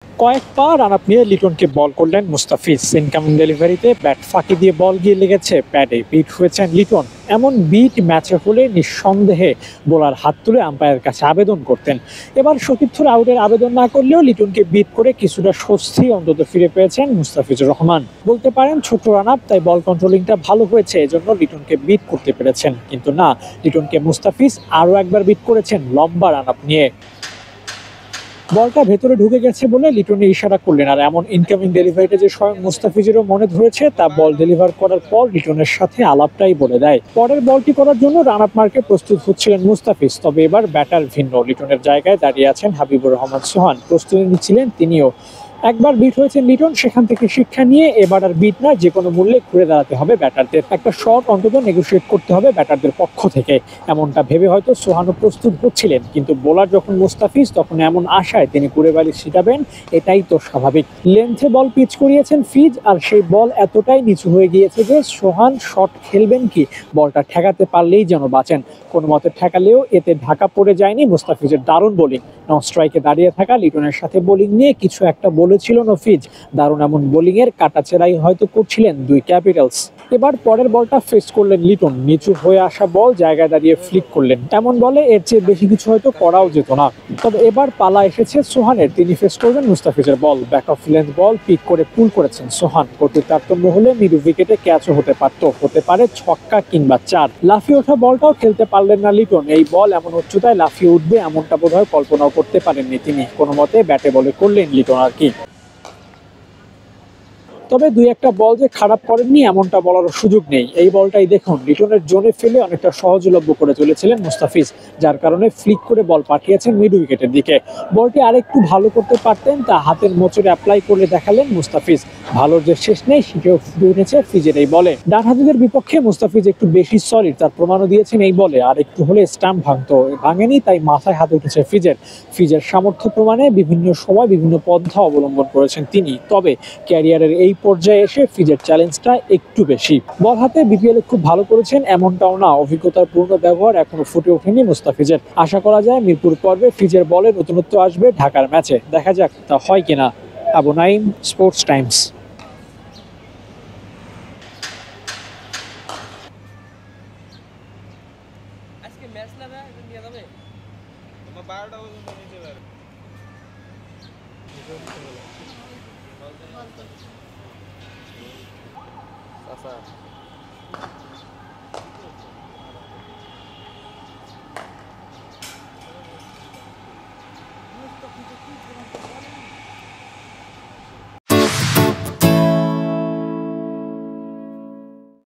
কয়েক পা run up নিয়ে লিটনকে বল করলেন মুস্তাফিজ। ইনকামিং ডেলিভারিতে ব্যাট ফাঁকি দিয়ে বল গিয়ে লেগেছে প্যাডে, বিট হয়েছেন লিটন। এমন বিট ম্যাচে হলে নিঃসন্দেহে বোলার হাত তুলে আম্পায়ারের কাছে আবেদন করতেন। এবার সতীর্থর আউটের আবেদন না করলেও লিটনকে বিট করে কিছুটা স্বস্তি অন্তত ফিরে পেয়েছেন মুস্তাফিজুর রহমান। বলতে পারেন ছোট রান আপ, তাই বল কন্ট্রোলিংটা ভালো হয়েছে, এজন্য লিটনকে বিট করতে পেরেছেন। কিন্তু না, লিটনকে মুস্তাফিজ আরও একবার বিট করেছেন লম্বা রান আপ নিয়ে। বলটা ভেতরে ঢুকে গেছে বলে লিটনে ইশারা করলেন, আর এমন ইনকামিং ডেলিভারিটা যে স্বয়ং মুস্তাফিজেরও মনে ধরেছে তা বল ডেলিভার করার পর লিটনের সাথে আলাপটাই বলে দেয়। পরের বলটি করার জন্য রান আপ মার্কে প্রস্তুত হচ্ছিলেন মুস্তাফিজ, তবে এবার ব্যাটার ভিন্ন। লিটনের জায়গায় দাঁড়িয়ে আছেন হাবিবুর রহমান সোহান, প্রস্তুতি নিচ্ছিলেন তিনিও। একবার বিট হয়েছে লিটন, সেখান থেকে শিক্ষা নিয়ে এবার আর বিট নয়, যে কোনো মূল্যে ঘুরে দাঁড়াতে হবে ব্যাটারদের। একটা শট অন্তত নেগোশিয়েট করতে হবে ব্যাটারদের পক্ষ থেকে, এমনটা ভেবে হয়তো সোহানও প্রস্তুত হচ্ছিলেন। কিন্তু বোলার যখন মুস্তাফিজ, তখন এমন আশায় তিনি ঘুরে বালি ছিটাবেন, এটাই তো স্বাভাবিক। লেন্থে বল পিচ করিয়েছেন ফিজ, আর সেই বল এতটাই নিচু হয়ে গিয়েছে যে সোহান শট খেলবেন কি, বলটা ঠেকাতে পারলেই যেন বাঁচেন। কোনো মতে ঠেকালেও এতে ঢাকা পড়ে যায়নি মুস্তাফিজের দারুণ বোলিং। নন স্ট্রাইকে দাঁড়িয়ে থাকা লিটনের সাথে বোলিং নিয়ে কিছু একটা বলেছিল নফিজ। দারুণ এমন বোলিং এর কাটাছেড়াই হয়তো করছিলেন দুই ক্যাপিটালস। এবার পরের বলটা ফেস করলেন লিটন, নিচু হয়ে আসা বল জায়গায় দাঁড়িয়ে ফ্লিক করলেন। এমন বলে এর চেয়ে বেশি কিছু হয়তো করাও যেত না। তবে এবার পালা এসেছে সোহানের, তিনি ফেস করবেন মুস্তাফিজের ball. Back of length ball pick করে পুল করেছেন সোহান। গতির তারতম্য হলে মিডু উইকেটে ক্যাচও হতে পারত, হতে পারে ছক্কা কিংবা চার। লাফিয়ে ওঠা বলটাও খেলতে পারলেন না লিটন। এই বল এমন উচ্চতায় লাফিয়ে উঠবে এমনটা বোধহয় কল্পনাও করতে পারেননি তিনি। কোনো মতে ব্যাটে বলে করলেন লিটন আর কি। তবে দুই একটা বল যে খারাপ করেননি এমনটা বলার সুযোগ নেই। এই বলটাই দেখুন, লিটনের জোনে ফেলে অনেকটা সহজলভ্য করে তুলেছিলেন মুস্তাফিজ, যার কারণে ফ্লিক করে বল পাঠিয়েছেন মিড উইকেটের দিকে। বলটি আরেকটু ভালো করতে পারতেন, তা হাতের মোচড়ে অ্যাপ্লাই করে দেখালেন মুস্তাফিজ। ভালোর যে শেষ নেই সেটাও ফুটে উঠেছে ফিজের এই বলে। ডানহাতিদের বিপক্ষে মুস্তাফিজ একটু বেশি সলিড, তার প্রমাণও দিয়েছেন এই বলে। আর একটু হলে স্টাম্প ভাঙতো, ভাঙেনি, তাই মাথায় হাত উঠেছে ফিজের। ফিজের সামর্থ্য প্রমাণে বিভিন্ন সময় বিভিন্ন পন্থা অবলম্বন করেছেন তিনি। তবে ক্যারিয়ারের এই পর্যায়ে এসে ফিজের চ্যালেঞ্জটা একটু বেশি। বল হাতে বিপিএলে খুব ভালো করেছেন এমনটাও না, অভিজ্ঞতার পূর্ণ ব্যবহার এখনো ফুটে ওঠেনি মুস্তাফিজের। আশা করা যায় মিরপুর পর্বে ফিজের বলে নতুনত্ব আসবে ঢাকার ম্যাচে, দেখা যাক তা হয় কিনা। Abu Naim, sports Times. আজকে ম্যাচ না ভাই, নিয়ে যাবে তোমার 12টা পর্যন্ত নিতে পারবে। আচ্ছা